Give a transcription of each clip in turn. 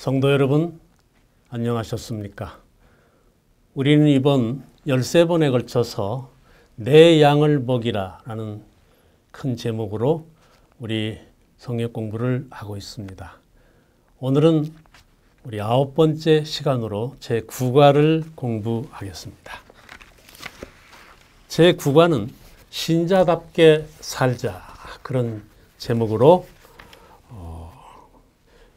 성도 여러분, 안녕하셨습니까? 우리는 이번 13번에 걸쳐서 내 양을 먹이라 라는 큰 제목으로 우리 성경 공부를 하고 있습니다. 오늘은 우리 9번째 시간으로 제9과를 공부하겠습니다. 제9과는 신자답게 살자, 그런 제목으로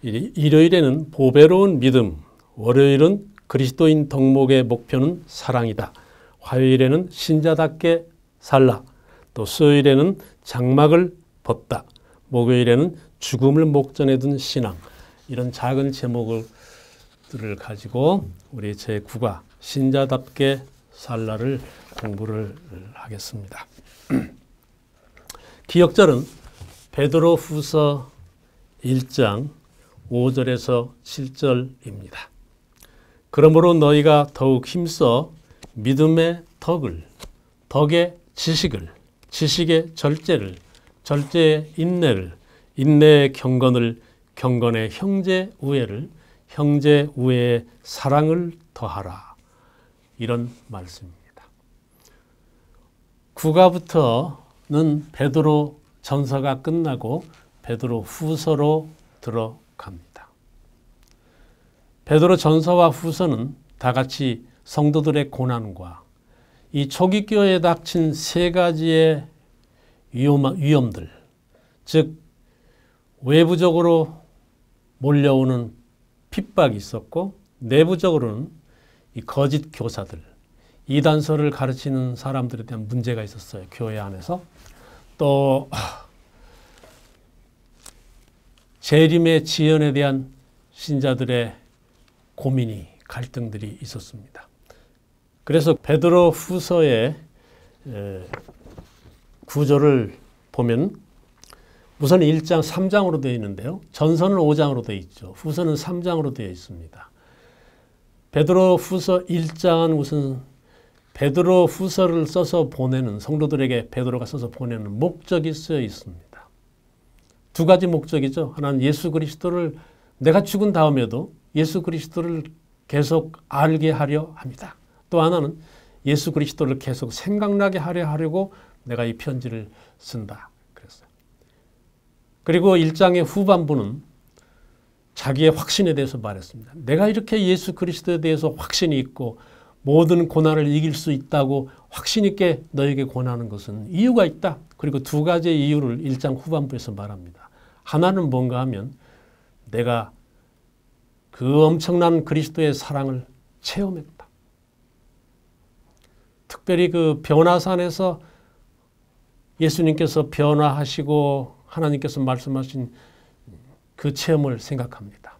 일요일에는 보배로운 믿음, 월요일은 그리스도인 덕목의 목표는 사랑이다, 화요일에는 신자답게 살라, 또 수요일에는 장막을 벗다, 목요일에는 죽음을 목전에 둔 신앙, 이런 작은 제목들을 가지고 우리 제9과 신자답게 살라를 공부를 하겠습니다. 기억절은 베드로후서 1장 5절에서 7절입니다. 그러므로 너희가 더욱 힘써 믿음의 덕을, 덕의 지식을, 지식의 절제를, 절제의 인내를, 인내의 경건을, 경건의 형제 우애를, 형제 우애의 사랑을 더하라. 이런 말씀입니다. 9가부터는 베드로 전서가 끝나고 베드로 후서로 들어갑니다. 베드로 전서와 후서는 다 같이 성도들의 고난과 이 초기 교회에 닥친 세 가지의 위험들, 즉 외부적으로 몰려오는 핍박이 있었고, 내부적으로는 이 거짓 교사들, 이단설을 가르치는 사람들에 대한 문제가 있었어요. 교회 안에서. 또 재림의 지연에 대한 신자들의 고민이, 갈등들이 있었습니다. 그래서 베드로 후서의 구조를 보면 우선 1장 3장으로 되어 있는데요. 전서는 5장으로 되어 있죠. 후서는 3장으로 되어 있습니다. 베드로 후서 1장은 우선 베드로 후서를 써서 보내는, 성도들에게 베드로가 써서 보내는 목적이 쓰여 있습니다. 두 가지 목적이죠. 하나는 예수 그리스도를, 내가 죽은 다음에도 예수 그리스도를 계속 알게 하려 합니다. 또 하나는 예수 그리스도를 계속 생각나게 하려고 내가 이 편지를 쓴다. 그랬어요. 그리고 1장의 후반부는 자기의 확신에 대해서 말했습니다. 내가 이렇게 예수 그리스도에 대해서 확신이 있고 모든 고난을 이길 수 있다고 확신 있게 너에게 권하는 것은 이유가 있다. 그리고 두 가지의 이유를 1장 후반부에서 말합니다. 하나는 뭔가 하면 내가 그 엄청난 그리스도의 사랑을 체험했다. 특별히 그 변화산에서 예수님께서 변화하시고 하나님께서 말씀하신 그 체험을 생각합니다.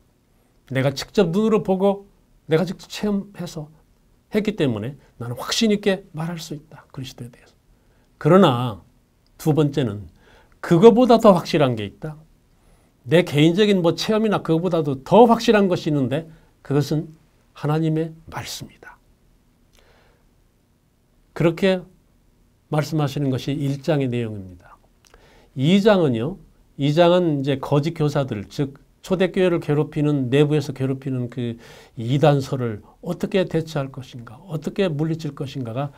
내가 직접 눈으로 보고 내가 직접 체험해서 했기 때문에 나는 확신 있게 말할 수 있다. 그리스도에 대해서. 그러나 두 번째는 그거보다 더 확실한 게 있다. 내 개인적인 체험이나 그거보다도 더 확실한 것이 있는데 그것은 하나님의 말씀이다. 그렇게 말씀하시는 것이 1장의 내용입니다. 2장은요. 2장은 이제 거짓 교사들, 즉 초대교회를 괴롭히는, 내부에서 괴롭히는 그 이단설을 어떻게 대처할 것인가, 어떻게 물리칠 것인가가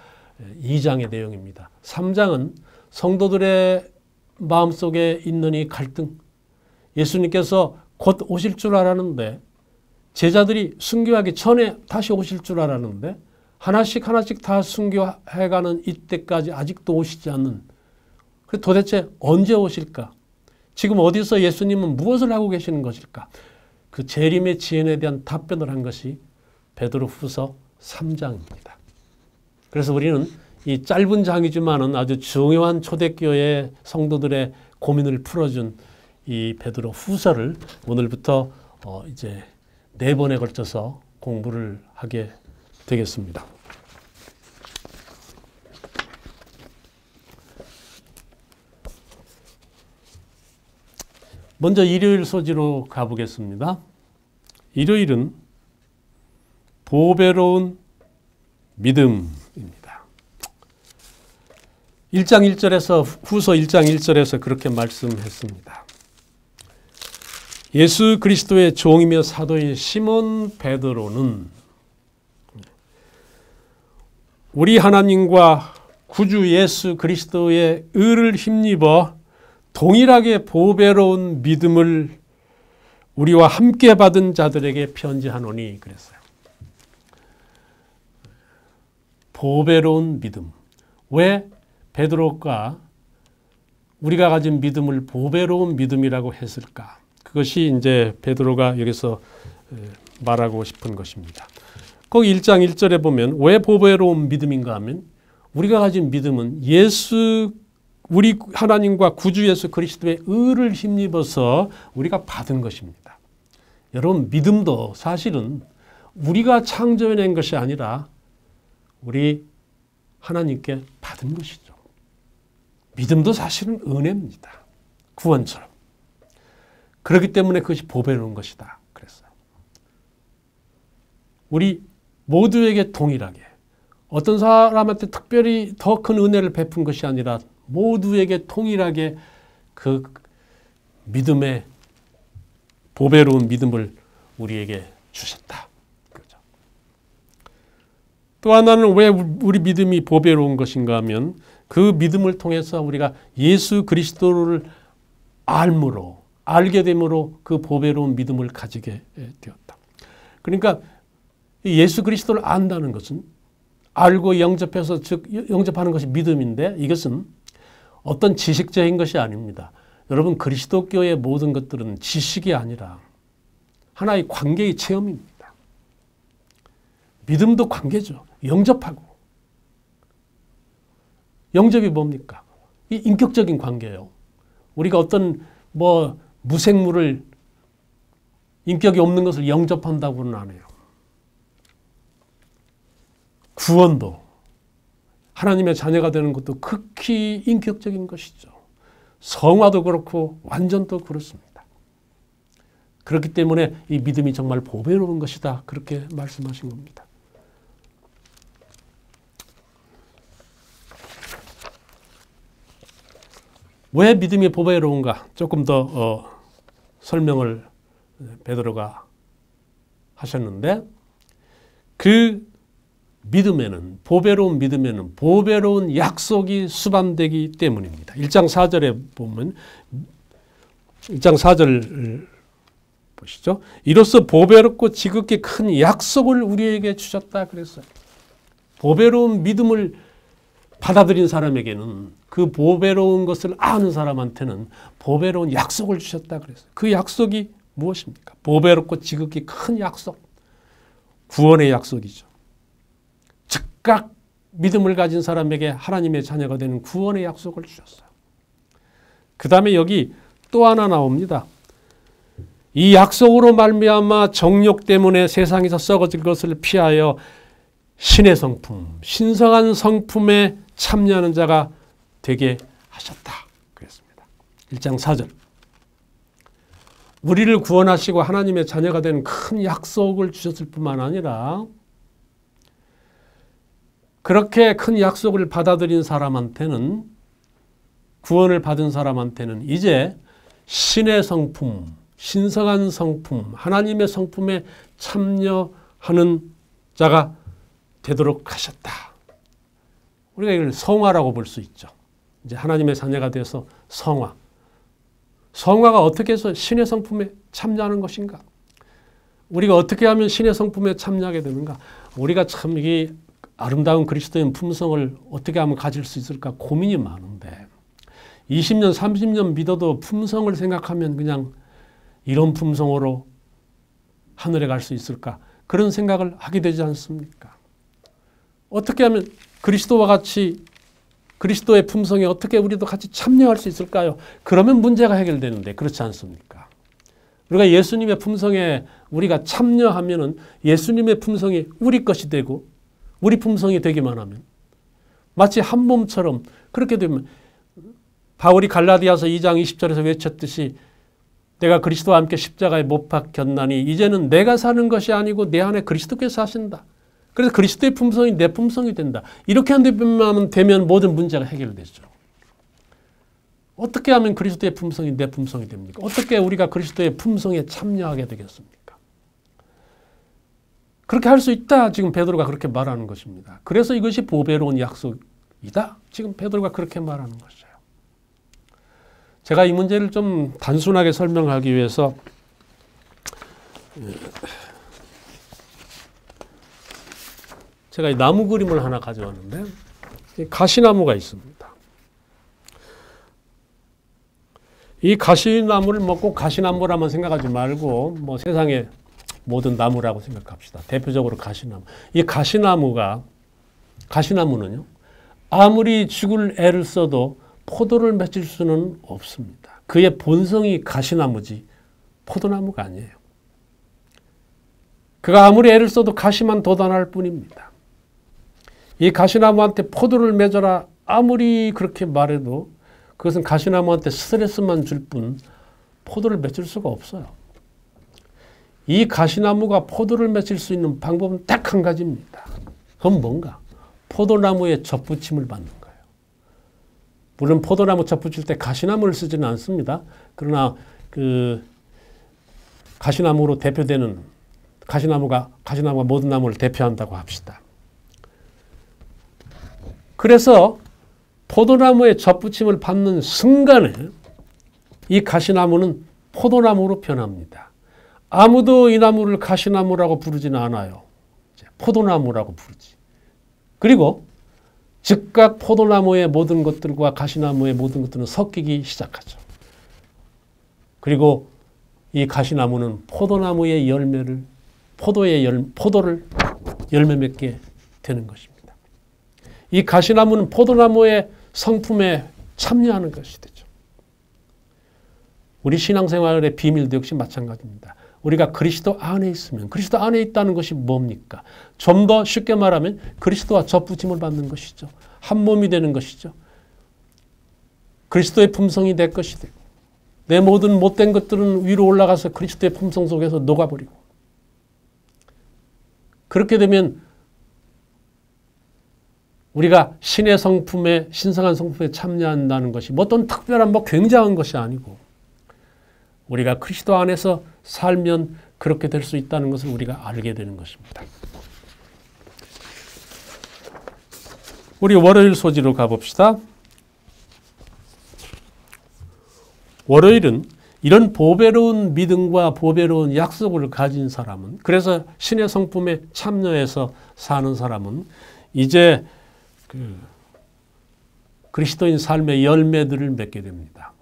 2장의 내용입니다. 3장은 성도들의 마음속에 있는 이 갈등, 예수님께서 곧 오실 줄 알았는데, 제자들이 순교하기 전에 다시 오실 줄 알았는데 하나씩 다 순교해가는 이때까지 아직도 오시지 않는, 도대체 언제 오실까? 지금 어디서 예수님은 무엇을 하고 계시는 것일까? 그 재림의 지연에 대한 답변을 한 것이 베드로 후서 3장입니다. 그래서 우리는 이 짧은 장이지만은 아주 중요한 초대교회 성도들의 고민을 풀어준 이 베드로 후서를 오늘부터 이제 4번에 걸쳐서 공부를 하게 되겠습니다. 먼저 일요일 소지로 가보겠습니다. 일요일은 보배로운 믿음입니다. 1장 1절에서 후서 1장 1절에서 그렇게 말씀했습니다. 예수 그리스도의 종이며 사도인 시몬 베드로는 우리 하나님과 구주 예수 그리스도의 의를 힘입어 동일하게 보배로운 믿음을 우리와 함께 받은 자들에게 편지하노니 그랬어요. 보배로운 믿음. 왜 베드로가 우리가 가진 믿음을 보배로운 믿음이라고 했을까? 그것이 이제 베드로가 여기서 말하고 싶은 것입니다. 거기 1장 1절에 보면 왜 보배로운 믿음인가 하면 우리가 가진 믿음은 우리 하나님과 구주 예수 그리스도의 의를 힘입어서 우리가 받은 것입니다. 여러분, 믿음도 사실은 우리가 창조해낸 것이 아니라 우리 하나님께 받은 것이죠. 믿음도 사실은 은혜입니다. 구원처럼. 그렇기 때문에 그것이 보배로운 것이다. 그랬어요. 우리 모두에게 동일하게 어떤 사람한테 특별히 더 큰 은혜를 베푼 것이 아니라 모두에게 동일하게 그 믿음의 보배로운 믿음을 우리에게 주셨다. 그렇죠. 또 하나는 왜 우리 믿음이 보배로운 것인가 하면 그 믿음을 통해서 우리가 예수 그리스도를 알게 됨으로 그 보배로운 믿음을 가지게 되었다. 그러니까 예수 그리스도를 안다는 것은 알고 영접해서 즉 영접하는 것이 믿음인데 이것은 어떤 지식적인 것이 아닙니다. 여러분, 그리스도교의 모든 것들은 지식이 아니라 하나의 관계의 체험입니다. 믿음도 관계죠. 영접하고. 영접이 뭡니까? 이 인격적인 관계예요. 우리가 어떤 무생물을 인격이 없는 것을 영접한다고는 안 해요. 구원도 하나님의 자녀가 되는 것도 극히 인격적인 것이죠. 성화도 그렇고 완전도 그렇습니다. 그렇기 때문에 이 믿음이 정말 보배로운 것이다. 그렇게 말씀하신 겁니다. 왜 믿음이 보배로운가? 조금 더 설명을 베드로가 하셨는데 그 믿음에는 보배로운 믿음에는 보배로운 약속이 수반되기 때문입니다. 1장 4절에 보면 1장 4절 보시죠. 이로써 보배롭고 지극히 큰 약속을 우리에게 주셨다 그랬어요. 보배로운 믿음을 받아들인 사람에게는 그 보배로운 것을 아는 사람한테는 보배로운 약속을 주셨다 그랬어요. 그 약속이 무엇입니까? 보배롭고 지극히 큰 약속. 구원의 약속이죠. 즉각 믿음을 가진 사람에게 하나님의 자녀가 되는 구원의 약속을 주셨어요. 그 다음에 여기 또 하나 나옵니다. 이 약속으로 말미암아 정욕 때문에 세상에서 썩어질 것을 피하여 신의 성품, 신성한 성품에 참여하는 자가 되게 하셨다. 그랬습니다. 1장 4절. 우리를 구원하시고 하나님의 자녀가 되는 큰 약속을 주셨을 뿐만 아니라 그렇게 큰 약속을 받아들인 사람한테는 구원을 받은 사람한테는 이제 신의 성품, 신성한 성품, 하나님의 성품에 참여하는 자가 되도록 하셨다. 우리가 이걸 성화라고 볼 수 있죠. 이제 하나님의 자녀가 돼서 성화. 성화가 어떻게 해서 신의 성품에 참여하는 것인가? 우리가 어떻게 하면 신의 성품에 참여하게 되는가? 우리가 참 이게 아름다운 그리스도인 품성을 어떻게 하면 가질 수 있을까 고민이 많은데 20년, 30년 믿어도 품성을 생각하면 그냥 이런 품성으로 하늘에 갈 수 있을까? 그런 생각을 하게 되지 않습니까? 어떻게 하면 그리스도와 같이 그리스도의 품성에 어떻게 우리도 같이 참여할 수 있을까요? 그러면 문제가 해결되는데 그렇지 않습니까? 우리가 예수님의 품성에 우리가 참여하면은 예수님의 품성이 우리 것이 되고 우리 품성이 되기만 하면 마치 한 몸처럼 그렇게 되면 바울이 갈라디아서 2장 20절에서 외쳤듯이 내가 그리스도와 함께 십자가에 못 박혔나니 이제는 내가 사는 것이 아니고 내 안에 그리스도께서 사신다. 그래서 그리스도의 품성이 내 품성이 된다. 이렇게 되면 모든 문제가 해결되죠. 어떻게 하면 그리스도의 품성이 내 품성이 됩니까? 어떻게 우리가 그리스도의 품성에 참여하게 되겠습니까? 그렇게 할 수 있다. 지금 베드로가 그렇게 말하는 것입니다. 그래서 이것이 보배로운 약속이다. 지금 베드로가 그렇게 말하는 것이에요. 제가 이 문제를 좀 단순하게 설명하기 위해서 제가 이 나무 그림을 하나 가져왔는데 가시나무가 있습니다. 이 가시나무를 꼭 가시나무라만 생각하지 말고 뭐 세상의 모든 나무라고 생각합시다. 대표적으로 가시나무. 이 가시나무는요. 아무리 죽을 애를 써도 포도를 맺을 수는 없습니다. 그의 본성이 가시나무지 포도나무가 아니에요. 그가 아무리 애를 써도 가시만 돋아날 뿐입니다. 이 가시나무한테 포도를 맺어라 아무리 그렇게 말해도 그것은 가시나무한테 스트레스만 줄 뿐 포도를 맺을 수가 없어요. 이 가시나무가 포도를 맺을 수 있는 방법은 딱 한 가지입니다. 그건 뭔가? 포도나무에 접붙임을 받는 거예요. 물론 포도나무 접붙일 때 가시나무를 쓰지는 않습니다. 그러나 그 가시나무로 대표되는 가시나무가 모든 나무를 대표한다고 합시다. 그래서 포도나무에 접붙임을 받는 순간에 이 가시나무는 포도나무로 변합니다. 아무도 이 나무를 가시나무라고 부르지는 않아요. 포도나무라고 부르지. 그리고 즉각 포도나무의 모든 것들과 가시나무의 모든 것들은 섞이기 시작하죠. 그리고 이 가시나무는 포도나무의 포도를 열매 맺게 되는 것입니다. 이 가시나무는 포도나무의 성품에 참여하는 것이 되죠. 우리 신앙생활의 비밀도 역시 마찬가지입니다. 우리가 그리스도 안에 있으면 그리스도 안에 있다는 것이 뭡니까? 좀 더 쉽게 말하면 그리스도와 접붙임을 받는 것이죠. 한 몸이 되는 것이죠. 그리스도의 품성이 내 것이 되고 내 모든 못된 것들은 위로 올라가서 그리스도의 품성 속에서 녹아버리고 그렇게 되면 우리가 신의 성품에 신성한 성품에 참여한다는 것이 어떤 특별한 굉장한 것이 아니고 우리가 그리스도 안에서 살면 그렇게 될 수 있다는 것을 우리가 알게 되는 것입니다. 우리 월요일 소지로 가봅시다. 월요일은 이런 보배로운 믿음과 보배로운 약속을 가진 사람은 그래서 신의 성품에 참여해서 사는 사람은 이제 그리스도인 삶의 열매들을 맺게 됩니다.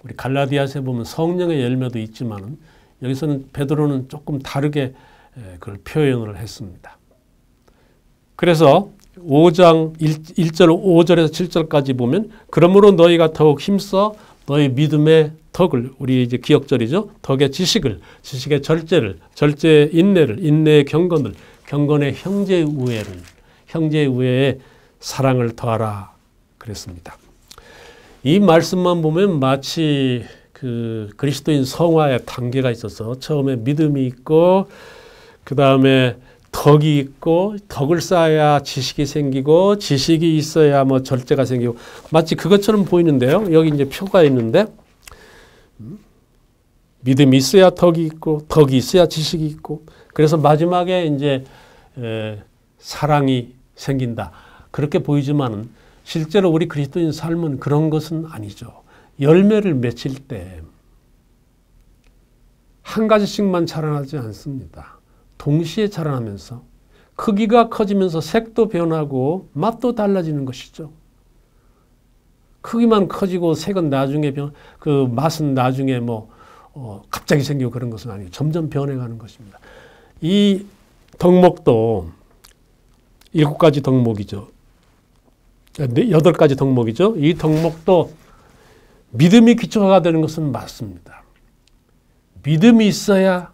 우리 갈라디아서에 보면 성령의 열매도 있지만 여기서는 베드로는 조금 다르게 그걸 표현을 했습니다. 그래서 5장 1절 5절에서 7절까지 보면 그러므로 너희가 더욱 힘써 너희 믿음의 덕을 우리 이제 기억절이죠. 덕의 지식의 절제의 인내의 경건의 형제의 우애에 사랑을 더하라 그랬습니다. 이 말씀만 보면 마치 그리스도인 성화의 단계가 있어서 처음에 믿음이 있고 그 다음에 덕이 있고 덕을 쌓아야 지식이 생기고 지식이 있어야 절제가 생기고 마치 그것처럼 보이는데요. 여기 이제 표가 있는데 믿음이 있어야 덕이 있고 덕이 있어야 지식이 있고 그래서 마지막에 이제 사랑이 생긴다. 그렇게 보이지만은 실제로 우리 그리스도인 삶은 그런 것은 아니죠. 열매를 맺힐 때 한 가지씩만 자라나지 않습니다. 동시에 자라나면서 크기가 커지면서 색도 변하고 맛도 달라지는 것이죠. 크기만 커지고 색은 나중에 맛은 나중에 갑자기 생기고 그런 것은 아니에요. 점점 변해가는 것입니다. 이 덕목도 7가지 덕목이죠. 8가지 덕목이죠. 이 덕목도 믿음이 기초가 되는 것은 맞습니다. 믿음이 있어야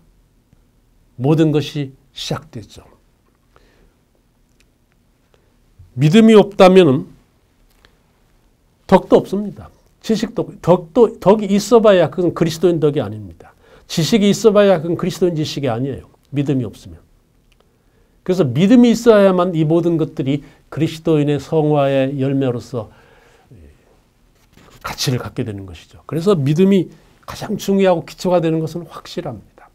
모든 것이 시작되죠. 믿음이 없다면 덕도 없습니다. 덕이 있어봐야 그건 그리스도인 덕이 아닙니다. 지식이 있어봐야 그건 그리스도인 지식이 아니에요. 믿음이 없으면. 그래서 믿음이 있어야만 이 모든 것들이 그리스도인의 성화의 열매로서 가치를 갖게 되는 것이죠. 그래서 믿음이 가장 중요하고 기초가 되는 것은 확실합니다.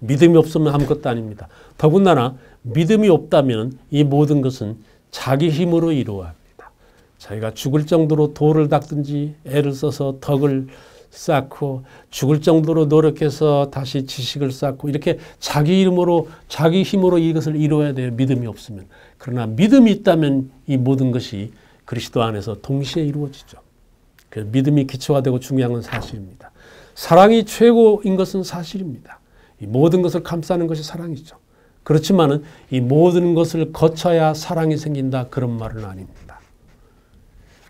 믿음이 없으면 아무것도 아닙니다. 더군다나 믿음이 없다면 이 모든 것은 자기 힘으로 이루어야 합니다. 자기가 죽을 정도로 돌을 닦든지 애를 써서 덕을 쌓고 죽을 정도로 노력해서 다시 지식을 쌓고 이렇게 자기 힘으로 이것을 이루어야 돼요. 믿음이 없으면. 그러나 믿음이 있다면 이 모든 것이 그리스도 안에서 동시에 이루어지죠. 그래서 믿음이 기초가 되고 중요한 건 사실입니다. 사랑이 최고인 것은 사실입니다. 이 모든 것을 감싸는 것이 사랑이죠. 그렇지만은 이 모든 것을 거쳐야 사랑이 생긴다 그런 말은 아닙니다.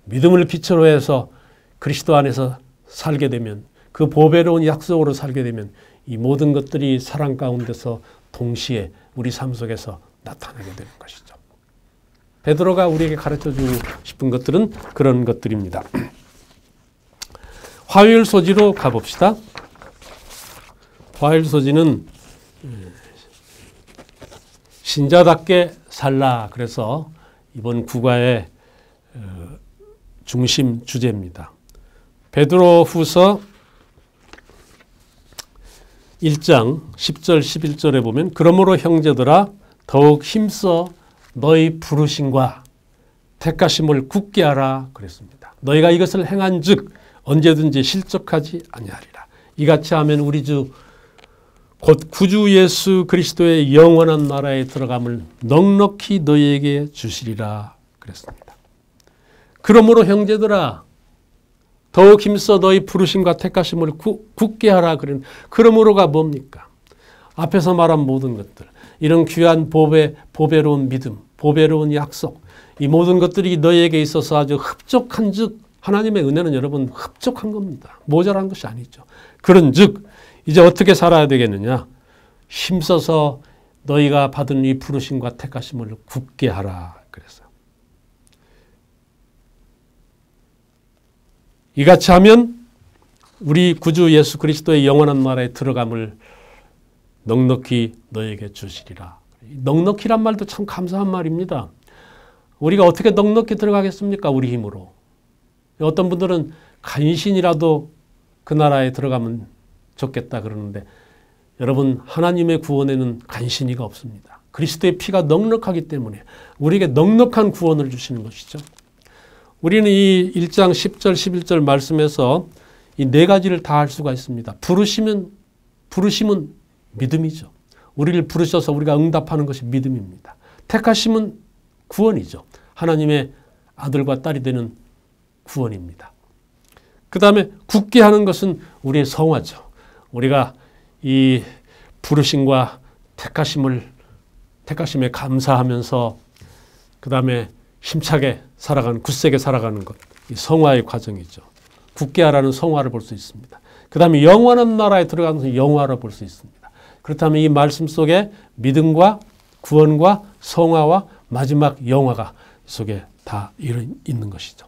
믿음을 기초로 해서 그리스도 안에서 살게 되면 그 보배로운 약속으로 살게 되면 이 모든 것들이 사랑 가운데서 동시에 우리 삶 속에서 나타나게 되는 것이죠. 베드로가 우리에게 가르쳐주고 싶은 것들은 그런 것들입니다. 화요일 소지로 가봅시다. 화요일 소지는 신자답게 살라. 그래서 이번 국가의 중심 주제입니다. 베드로 후서 1장 10절 11절에 보면 그러므로 형제들아 더욱 힘써 너희 부르심과 택하심을 굳게 하라 그랬습니다. 너희가 이것을 행한 즉 언제든지 실족하지 아니하리라. 이같이 하면 우리 주 곧 구주 예수 그리스도의 영원한 나라에 들어감을 넉넉히 너희에게 주시리라 그랬습니다. 그러므로 형제들아 더욱 힘써 너희 부르심과 택하심을 굳게 하라 그런 그러므로가 뭡니까? 앞에서 말한 모든 것들 이런 귀한 보배로운 믿음 보배로운 약속 이 모든 것들이 너희에게 있어서 아주 흡족한 즉 하나님의 은혜는 여러분 흡족한 겁니다. 모자란 것이 아니죠. 그런 즉 이제 어떻게 살아야 되겠느냐? 힘써서 너희가 받은 이 부르심과 택하심을 굳게 하라 그랬어요. 이같이 하면 우리 구주 예수 그리스도의 영원한 나라에 들어감을 넉넉히 너에게 주시리라. 넉넉히란 말도 참 감사한 말입니다. 우리가 어떻게 넉넉히 들어가겠습니까? 우리 힘으로. 어떤 분들은 간신이라도 그 나라에 들어가면 좋겠다 그러는데 여러분 하나님의 구원에는 간신히가 없습니다. 그리스도의 피가 넉넉하기 때문에 우리에게 넉넉한 구원을 주시는 것이죠. 우리는 이 1장 10절 11절 말씀에서 이 네 가지를 다 할 수가 있습니다. 부르심은 믿음이죠. 우리를 부르셔서 우리가 응답하는 것이 믿음입니다. 택하심은 구원이죠. 하나님의 아들과 딸이 되는 구원입니다. 그 다음에 굳게 하는 것은 우리의 성화죠. 우리가 이 부르심과 택하심에 감사하면서 그 다음에 힘차게 살아가는 굳세게 살아가는 것, 이 성화의 과정이죠. 굳게 하라는 성화를 볼 수 있습니다. 그 다음에 영원한 나라에 들어가면서 영화를 볼 수 있습니다. 그렇다면 이 말씀 속에 믿음과 구원과 성화와 마지막 영화가 속에 다 있는 것이죠.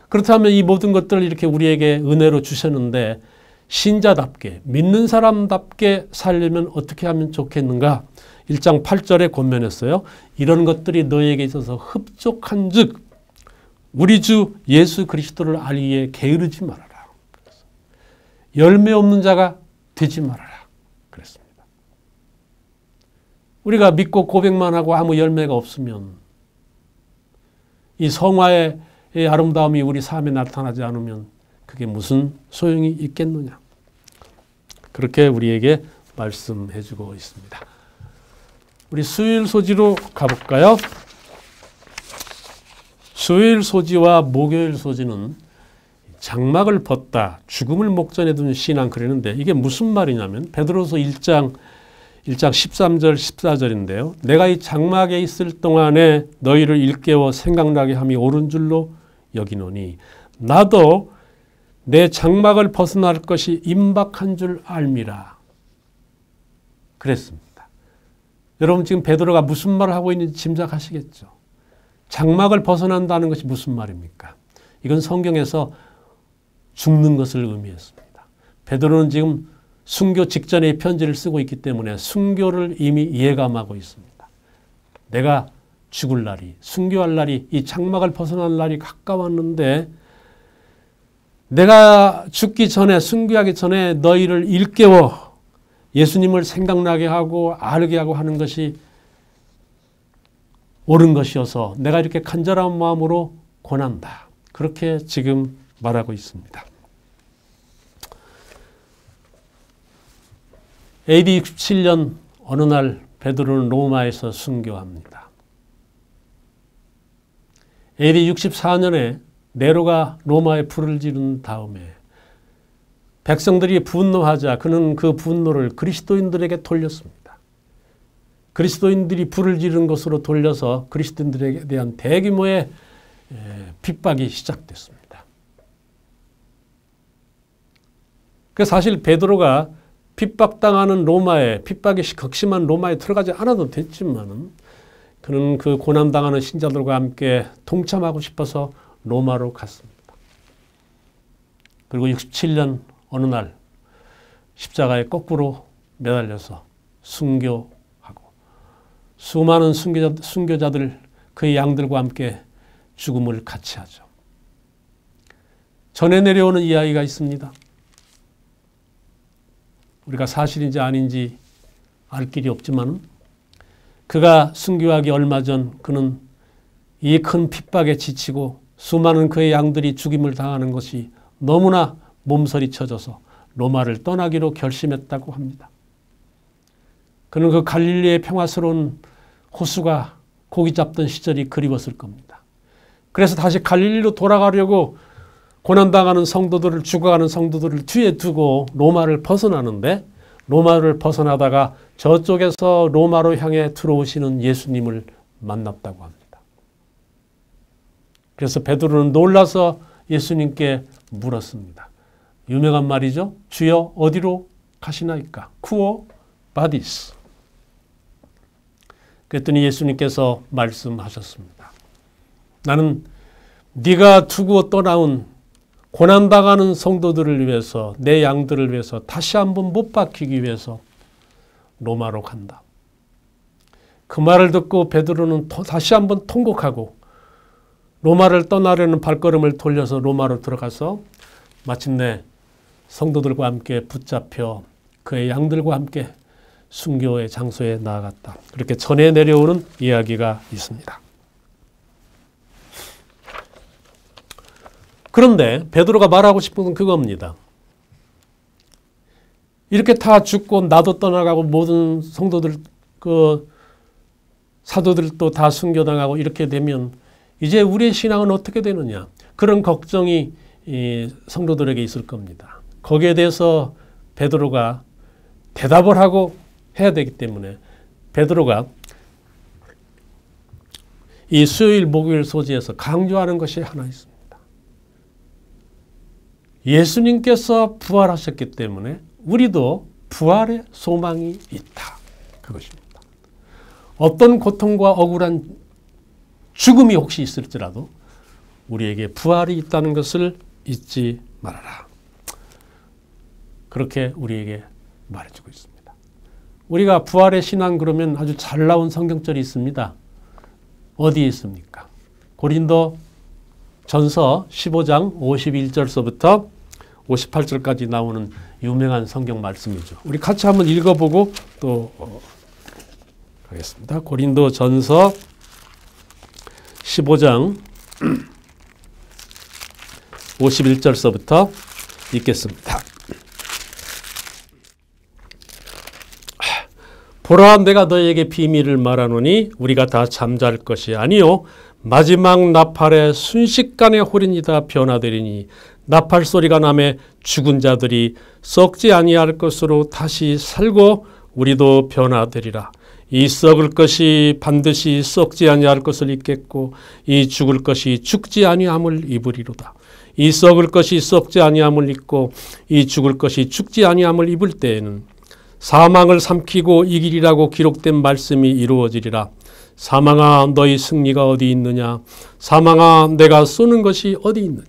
그렇다면 이 모든 것들을 이렇게 우리에게 은혜로 주셨는데 신자답게 믿는 사람답게 살려면 어떻게 하면 좋겠는가? 1장 8절에 권면했어요. 이런 것들이 너에게 있어서 흡족한 즉 우리 주 예수 그리스도를 알기에 게으르지 말아라. 열매 없는 자가 되지 말아라. 그랬습니다. 우리가 믿고 고백만 하고 아무 열매가 없으면 이 성화의 아름다움이 우리 삶에 나타나지 않으면 그게 무슨 소용이 있겠느냐. 그렇게 우리에게 말씀해 주고 있습니다. 우리 수요일 소지로 가볼까요? 수요일 소지와 목요일 소지는 장막을 벗다 죽음을 목전에 둔 신앙 그러는데 이게 무슨 말이냐면 베드로서 1장 13절 14절인데요. 내가 이 장막에 있을 동안에 너희를 일깨워 생각나게 함이 옳은 줄로 여기노니 나도 내 장막을 벗어날 것이 임박한 줄 알미라. 그랬습니다. 여러분 지금 베드로가 무슨 말을 하고 있는지 짐작하시겠죠. 장막을 벗어난다는 것이 무슨 말입니까? 이건 성경에서 죽는 것을 의미했습니다. 베드로는 지금 순교 직전에 편지를 쓰고 있기 때문에 순교를 이미 예감하고 있습니다. 내가 죽을 날이, 순교할 날이, 이 장막을 벗어날 날이 가까웠는데 내가 죽기 전에, 순교하기 전에 너희를 일깨워 예수님을 생각나게 하고 알게 하고 하는 것이 옳은 것이어서 내가 이렇게 간절한 마음으로 권한다. 그렇게 지금 말하고 있습니다. AD 67년 어느 날 베드로는 로마에서 순교합니다. AD 64년에 네로가 로마에 불을 지른 다음에 백성들이 분노하자 그는 그 분노를 그리스도인들에게 돌렸습니다. 그리스도인들이 불을 지른 것으로 돌려서 그리스도인들에 대한 대규모의 핍박이 시작됐습니다. 그 사실 베드로가 핍박당하는 로마에, 핍박이 극심한 로마에 들어가지 않아도 됐지만은 그는 그 고난당하는 신자들과 함께 동참하고 싶어서 로마로 갔습니다. 그리고 67년 어느 날 십자가에 거꾸로 매달려서 순교하고 수많은 순교자들 그의 양들과 함께 죽음을 같이 하죠. 전해 내려오는 이야기가 있습니다. 우리가 사실인지 아닌지 알 길이 없지만 그가 순교하기 얼마 전 그는 이 큰 핍박에 지치고 수많은 그의 양들이 죽임을 당하는 것이 너무나 몸서리 쳐져서 로마를 떠나기로 결심했다고 합니다. 그는 그 갈릴리의 평화스러운 호수가 고기 잡던 시절이 그리웠을 겁니다. 그래서 다시 갈릴리로 돌아가려고 고난당하는 성도들을, 죽어가는 성도들을 뒤에 두고 로마를 벗어나는데 로마를 벗어나다가 저쪽에서 로마로 향해 들어오시는 예수님을 만났다고 합니다. 그래서 베드로는 놀라서 예수님께 물었습니다. 유명한 말이죠. 주여 어디로 가시나이까? 쿠오 바디스. 그랬더니 예수님께서 말씀하셨습니다. 나는 네가 두고 떠나온 고난당하는 성도들을 위해서, 내 양들을 위해서 다시 한번 못 박히기 위해서 로마로 간다. 그 말을 듣고 베드로는 다시 한번 통곡하고 로마를 떠나려는 발걸음을 돌려서 로마로 들어가서 마침내 성도들과 함께 붙잡혀 그의 양들과 함께 순교의 장소에 나아갔다. 그렇게 전해 내려오는 이야기가 있습니다. 그런데 베드로가 말하고 싶은 건 그겁니다. 이렇게 다 죽고 나도 떠나가고 모든 성도들, 그 사도들도 다 순교당하고 이렇게 되면 이제 우리의 신앙은 어떻게 되느냐. 그런 걱정이 이 성도들에게 있을 겁니다. 거기에 대해서 베드로가 대답을 하고 해야 되기 때문에 베드로가 이 수요일 목요일 소지에서 강조하는 것이 하나 있습니다. 예수님께서 부활하셨기 때문에 우리도 부활의 소망이 있다. 그것입니다. 어떤 고통과 억울한 죽음이 혹시 있을지라도 우리에게 부활이 있다는 것을 잊지 말아라. 그렇게 우리에게 말해주고 있습니다. 우리가 부활의 신앙 그러면 아주 잘 나온 성경절이 있습니다. 어디에 있습니까? 고린도 전서 15장 51절서부터 58절까지 나오는 유명한 성경 말씀이죠. 우리 같이 한번 읽어보고 또 하겠습니다. 고린도 전서 15장 51절서부터 읽겠습니다. 보라, 내가 너에게 비밀을 말하노니 우리가 다 잠잘 것이 아니요 마지막 나팔에 순식간에 홀인이 다 변화되리니 나팔 소리가 나매 죽은 자들이 썩지 아니할 것으로 다시 살고 우리도 변화되리라. 이 썩을 것이 반드시 썩지 아니할 것을 입겠고 이 죽을 것이 죽지 아니함을 입으리로다. 이 썩을 것이 썩지 아니함을 입고 이 죽을 것이 죽지 아니함을 입을 때에는 사망을 삼키고 이기리라고 기록된 말씀이 이루어지리라. 사망아 너희 승리가 어디 있느냐? 사망아 내가 쏘는 것이 어디 있느냐?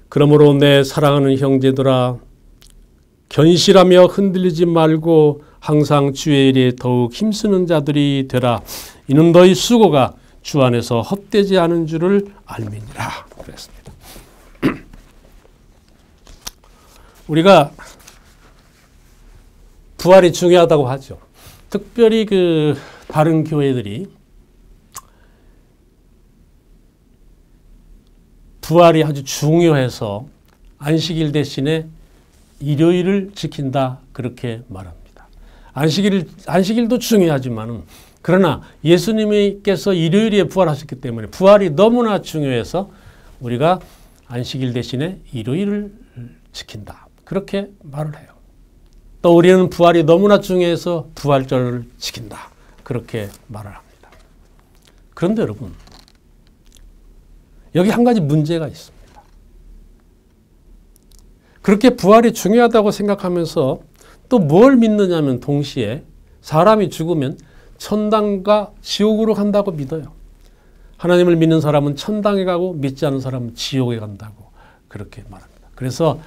그러므로 내 사랑하는 형제들아 견실하며 흔들리지 말고 항상 주의 일에 더욱 힘쓰는 자들이 되라. 이는 너희 수고가 주 안에서 헛되지 않은 줄을 알미니라. 그랬습니다. 우리가 부활이 중요하다고 하죠. 특별히 그 다른 교회들이 부활이 아주 중요해서 안식일 대신에 일요일을 지킨다 그렇게 말합니다. 안식일도 중요하지만 그러나 예수님께서 일요일에 부활하셨기 때문에 부활이 너무나 중요해서 우리가 안식일 대신에 일요일을 지킨다 그렇게 말을 해요. 또 우리는 부활이 너무나 중요해서 부활절을 지킨다 그렇게 말을 합니다. 그런데 여러분 여기 한 가지 문제가 있습니다. 그렇게 부활이 중요하다고 생각하면서 또 뭘 믿느냐면 동시에 사람이 죽으면 천당과 지옥으로 간다고 믿어요. 하나님을 믿는 사람은 천당에 가고 믿지 않는 사람은 지옥에 간다고 그렇게 말합니다. 그래서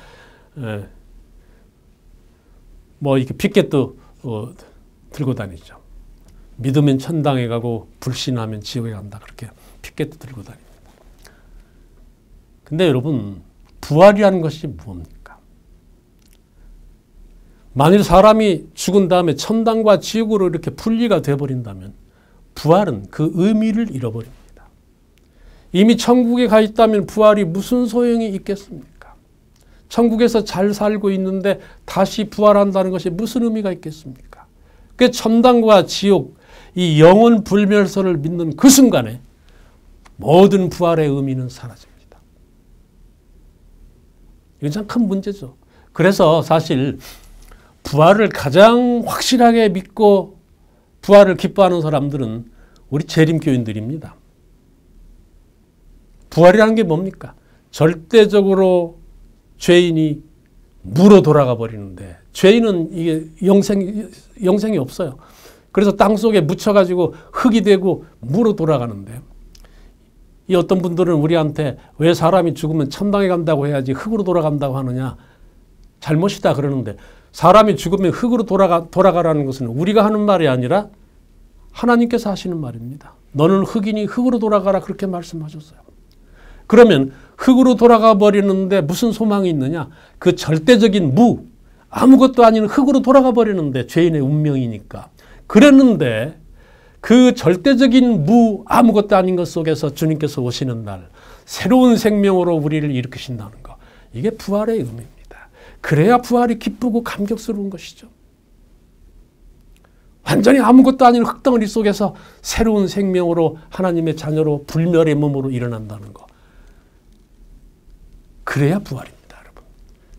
뭐 이렇게 핏개도 들고 다니죠. 믿으면 천당에 가고 불신하면 지옥에 간다 그렇게 핏개도 들고 다닙니다. 근데 여러분 부활이라는 것이 뭡니까? 만일 사람이 죽은 다음에 천당과 지옥으로 이렇게 분리가 되어버린다면 부활은 그 의미를 잃어버립니다. 이미 천국에 가 있다면 부활이 무슨 소용이 있겠습니까? 천국에서 잘 살고 있는데 다시 부활한다는 것이 무슨 의미가 있겠습니까? 그 천당과 지옥, 이 영원 불멸설을 믿는 그 순간에 모든 부활의 의미는 사라집니다. 이건 참 큰 문제죠. 그래서 사실 부활을 가장 확실하게 믿고 부활을 기뻐하는 사람들은 우리 재림교인들입니다. 부활이라는 게 뭡니까? 절대적으로 죄인이 무로 돌아가 버리는데 죄인은 이게 영생이 없어요. 그래서 땅속에 묻혀가지고 흙이 되고 무로 돌아가는데 이 어떤 분들은 우리한테 왜 사람이 죽으면 천당에 간다고 해야지 흙으로 돌아간다고 하느냐 잘못이다 그러는데 사람이 죽으면 흙으로 돌아가라는 것은 우리가 하는 말이 아니라 하나님께서 하시는 말입니다. 너는 흙이니 흙으로 돌아가라 그렇게 말씀하셨어요. 그러면 흙으로 돌아가 버리는데 무슨 소망이 있느냐? 그 절대적인 무, 아무것도 아닌 흙으로 돌아가 버리는데 죄인의 운명이니까. 그랬는데 그 절대적인 무, 아무것도 아닌 것 속에서 주님께서 오시는 날 새로운 생명으로 우리를 일으키신다는 것. 이게 부활의 의미입니다. 그래야 부활이 기쁘고 감격스러운 것이죠. 완전히 아무것도 아닌 흙덩어리 속에서 새로운 생명으로 하나님의 자녀로 불멸의 몸으로 일어난다는 것. 그래야 부활입니다, 여러분.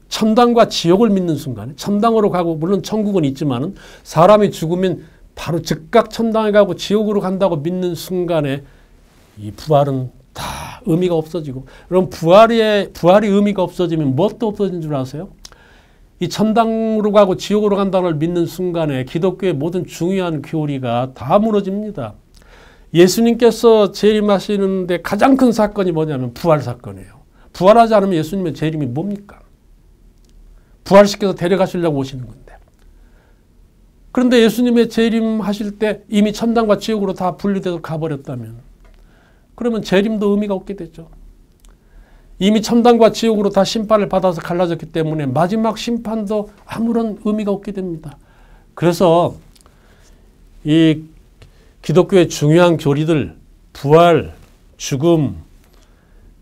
천당과 지옥을 믿는 순간에 천당으로 가고 물론 천국은 있지만 사람이 죽으면 바로 즉각 천당에 가고 지옥으로 간다고 믿는 순간에 이 부활은 다 의미가 없어지고 그럼 부활이 의미가 없어지면 무엇도 없어진 줄 아세요? 이 천당으로 가고 지옥으로 간다는 걸 믿는 순간에 기독교의 모든 중요한 교리가 다 무너집니다. 예수님께서 재림하시는데 가장 큰 사건이 뭐냐면 부활 사건이에요. 부활하지 않으면 예수님의 재림이 뭡니까? 부활시켜서 데려가시려고 오시는 건데. 그런데 예수님의 재림하실 때 이미 천당과 지옥으로 다 분리돼서 가버렸다면 그러면 재림도 의미가 없게 되죠. 이미 천당과 지옥으로 다 심판을 받아서 갈라졌기 때문에 마지막 심판도 아무런 의미가 없게 됩니다. 그래서 이 기독교의 중요한 교리들, 부활, 죽음,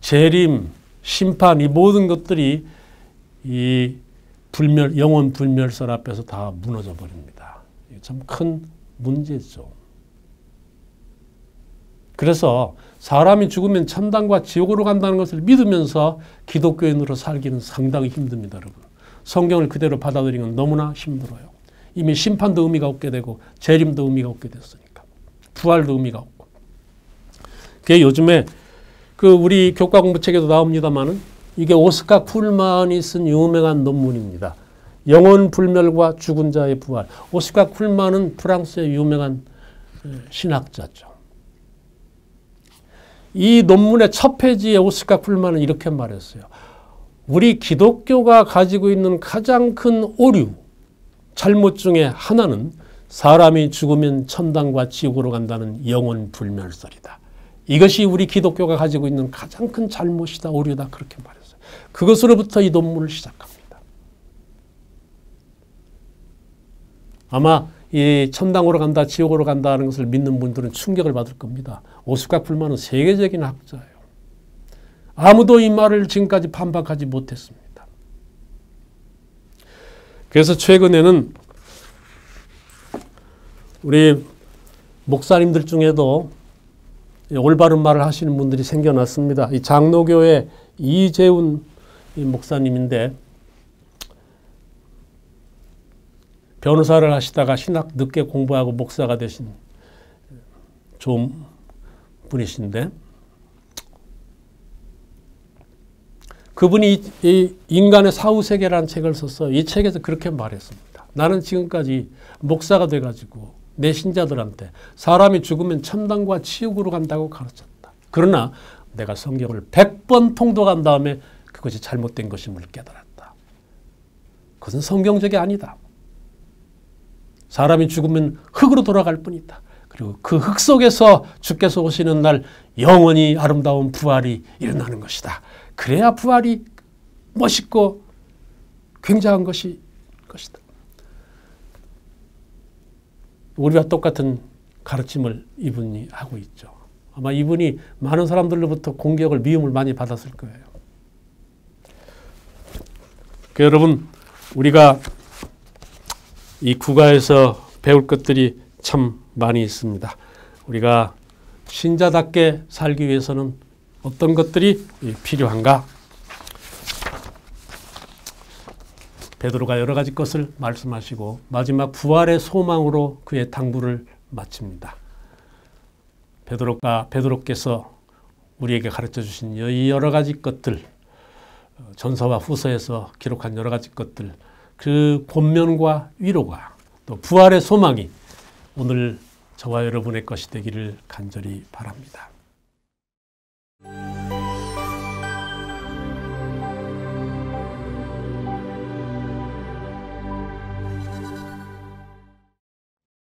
재림, 심판 이 모든 것들이 이 영원 불멸설 앞에서 다 무너져 버립니다. 참 큰 문제죠. 그래서 사람이 죽으면 천당과 지옥으로 간다는 것을 믿으면서 기독교인으로 살기는 상당히 힘듭니다, 여러분. 성경을 그대로 받아들이는 건 너무나 힘들어요. 이미 심판도 의미가 없게 되고 재림도 의미가 없게 됐으니까. 부활도 의미가 없고. 그게 요즘에 그 우리 교과 공부책에도 나옵니다만은 이게 오스카 쿨만이 쓴 유명한 논문입니다. 영원 불멸과 죽은 자의 부활. 오스카 쿨만은 프랑스의 유명한 신학자죠. 이 논문의 첫 페이지에 오스카 쿨만은 이렇게 말했어요. 우리 기독교가 가지고 있는 가장 큰 오류, 잘못 중에 하나는 사람이 죽으면 천당과 지옥으로 간다는 영원 불멸설이다. 이것이 우리 기독교가 가지고 있는 가장 큰 잘못이다, 오류다 그렇게 말했어요. 그것으로부터 이 논문을 시작합니다. 아마 이 천당으로 간다, 지옥으로 간다 하는 것을 믿는 분들은 충격을 받을 겁니다. 오스각 풀만은 세계적인 학자예요. 아무도 이 말을 지금까지 반박하지 못했습니다. 그래서 최근에는 우리 목사님들 중에도 올바른 말을 하시는 분들이 생겨났습니다. 이 장로교회 이재훈 목사님인데 변호사를 하시다가 신학 늦게 공부하고 목사가 되신 좋은 분이신데 그분이 이 인간의 사후세계라는 책을 써서 이 책에서 그렇게 말했습니다. 나는 지금까지 목사가 돼가지고 내 신자들한테 사람이 죽으면 천당과 지옥으로 간다고 가르쳤다. 그러나 내가 성경을 100번 통독한 다음에 그것이 잘못된 것임을 깨달았다. 그것은 성경적이 아니다. 사람이 죽으면 흙으로 돌아갈 뿐이다. 그리고 그 흙 속에서 주께서 오시는 날 영원히 아름다운 부활이 일어나는 것이다. 그래야 부활이 멋있고 굉장한 것이다. 우리와 똑같은 가르침을 이분이 하고 있죠. 아마 이분이 많은 사람들로부터 공격을, 미움을 많이 받았을 거예요. 여러분, 우리가 이 국가에서 배울 것들이 참 많이 있습니다. 우리가 신자답게 살기 위해서는 어떤 것들이 필요한가? 베드로가 여러 가지 것을 말씀하시고 마지막 부활의 소망으로 그의 당부를 마칩니다. 베드로께서 우리에게 가르쳐 주신 이 여러 가지 것들, 전서와 후서에서 기록한 여러 가지 것들, 그 권면과 위로가 또 부활의 소망이 오늘 저와 여러분의 것이 되기를 간절히 바랍니다.